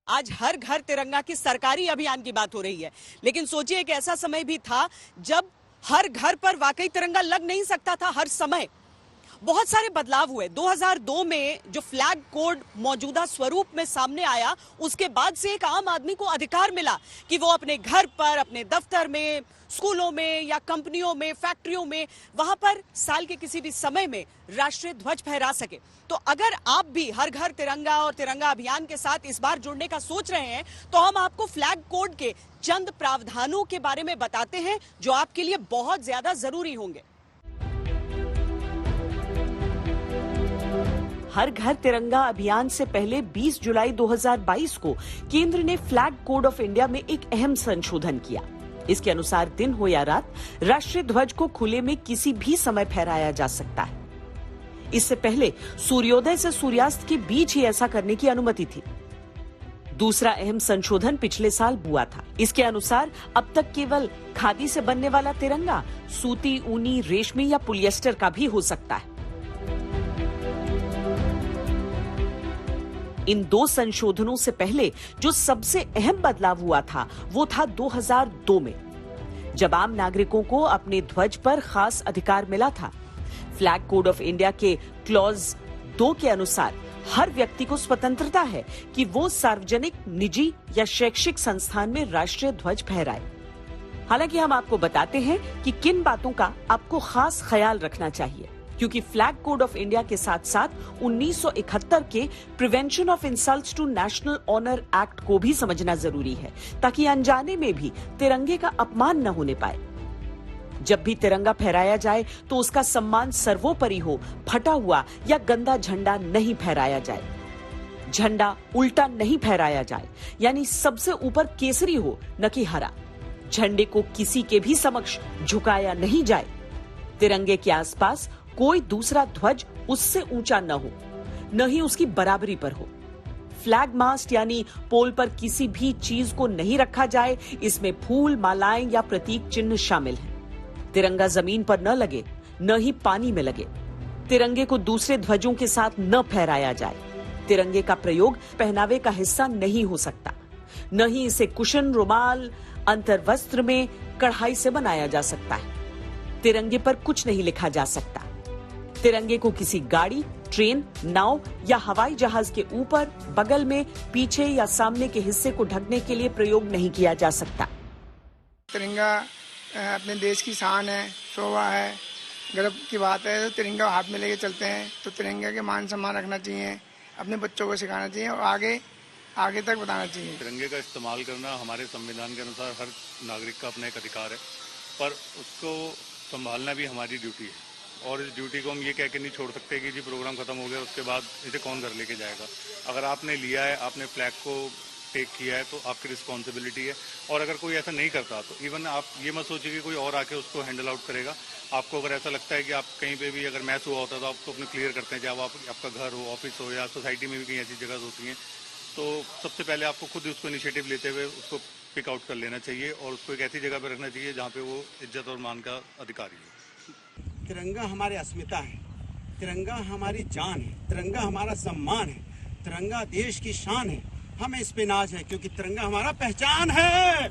आज हर घर तिरंगा की सरकारी अभियान की बात हो रही है, लेकिन सोचिए एक ऐसा समय भी था जब हर घर पर वाकई तिरंगा लग नहीं सकता था। हर समय बहुत सारे बदलाव हुए। 2002 में जो फ्लैग कोड मौजूदा स्वरूप में सामने आया, उसके बाद से एक आम आदमी को अधिकार मिला कि वो अपने घर पर, अपने दफ्तर में, स्कूलों में या कंपनियों में, फैक्ट्रियों में, वहां पर साल के किसी भी समय में राष्ट्रीय ध्वज फहरा सके। तो अगर आप भी हर घर तिरंगा और तिरंगा अभियान के साथ इस बार जुड़ने का सोच रहे हैं, तो हम आपको फ्लैग कोड के चंद प्रावधानों के बारे में बताते हैं जो आपके लिए बहुत ज्यादा जरूरी होंगे। हर घर तिरंगा अभियान से पहले 20 जुलाई 2022 को केंद्र ने फ्लैग कोड ऑफ इंडिया में एक अहम संशोधन किया। इसके अनुसार दिन हो या रात, राष्ट्रीय ध्वज को खुले में किसी भी समय फहराया जा सकता है। इससे पहले सूर्योदय से सूर्यास्त के बीच ही ऐसा करने की अनुमति थी। दूसरा अहम संशोधन पिछले साल हुआ था। इसके अनुसार अब तक केवल खादी से बनने वाला तिरंगा सूती, ऊनी, रेशमी या पॉलिएस्टर का भी हो सकता है। इन दो संशोधनों से पहले जो सबसे अहम बदलाव हुआ था वो था 2002 में, जब आम नागरिकों को अपने ध्वज पर खास अधिकार मिला था। फ्लैग कोड ऑफ इंडिया के क्लॉज 2 के अनुसार हर व्यक्ति को स्वतंत्रता है कि वो सार्वजनिक, निजी या शैक्षिक संस्थान में राष्ट्रीय ध्वज फहराए। हालांकि हम आपको बताते हैं कि किन बातों का आपको खास ख्याल रखना चाहिए, क्योंकि फ्लैग कोड ऑफ इंडिया के साथ साथ 1971 के prevention of insults to national honour act को भी समझना जरूरी है, ताकि अनजाने में भी तिरंगे का अपमान न होने पाए। जब भी तिरंगा फहराया जाए तो उसका सम्मान सर्वोपरि हो, फटा हुआ या गंदा झंडा नहीं फहराया जाए। झंडा उल्टा नहीं फहराया जाए, यानी सबसे ऊपर केसरी हो, न कि हरा। झंडे को किसी के भी समक्ष झुकाया नहीं जाए। तिरंगे के आसपास कोई दूसरा ध्वज उससे ऊंचा न हो, न ही उसकी बराबरी पर हो। फ्लैग मास्ट यानी पोल पर किसी भी चीज को नहीं रखा जाए। इसमें फूल, मालाएं या प्रतीक चिन्ह शामिल हैं। तिरंगा जमीन पर न लगे, न ही पानी में लगे। तिरंगे को दूसरे ध्वजों के साथ न फहराया जाए। तिरंगे का प्रयोग पहनावे का हिस्सा नहीं हो सकता, न ही इसे कुशन, रुमाल, अंतर्वस्त्र में कढ़ाई से बनाया जा सकता है। तिरंगे पर कुछ नहीं लिखा जा सकता। तिरंगे को किसी गाड़ी, ट्रेन, नाव या हवाई जहाज के ऊपर, बगल में, पीछे या सामने के हिस्से को ढकने के लिए प्रयोग नहीं किया जा सकता। तिरंगा अपने देश की शान है, शोभा है, गर्व की बात है। तो तिरंगा हाथ में लेके चलते हैं, तो तिरंगा के मान सम्मान रखना चाहिए, अपने बच्चों को सिखाना चाहिए और आगे तक बताना चाहिए। तिरंगे का इस्तेमाल करना हमारे संविधान के अनुसार हर नागरिक का अपना एक अधिकार है, पर उसको संभालना भी हमारी ड्यूटी है। और इस ड्यूटी को हम ये कह के नहीं छोड़ सकते कि जी प्रोग्राम खत्म हो गया, उसके बाद इसे कौन घर लेके जाएगा। अगर आपने लिया है, आपने फ्लैग को टेक किया है, तो आपकी रिस्पॉन्सिबिलिटी है। और अगर कोई ऐसा नहीं करता तो इवन आप ये मत सोचिए कि कोई और आके उसको हैंडल आउट करेगा। आपको अगर ऐसा लगता है कि आप कहीं पे भी अगर मैच हुआ होता है तो आप तो अपने क्लियर करते हैं, चाहे आपका घर हो, ऑफिस हो या सोसाइटी में भी कहीं ऐसी जगह होती हैं, तो सबसे पहले आपको खुद उसको इनिशिएटिव लेते हुए उसको पिक आउट कर लेना चाहिए और उसको एक ऐसी जगह पर रखना चाहिए जहाँ पे वो इज्जत और मान का अधिकारी हो। तिरंगा हमारी अस्मिता है, तिरंगा हमारी जान है, तिरंगा हमारा सम्मान है, तिरंगा देश की शान है। हमें इस पे नाज है क्योंकि तिरंगा हमारा पहचान है।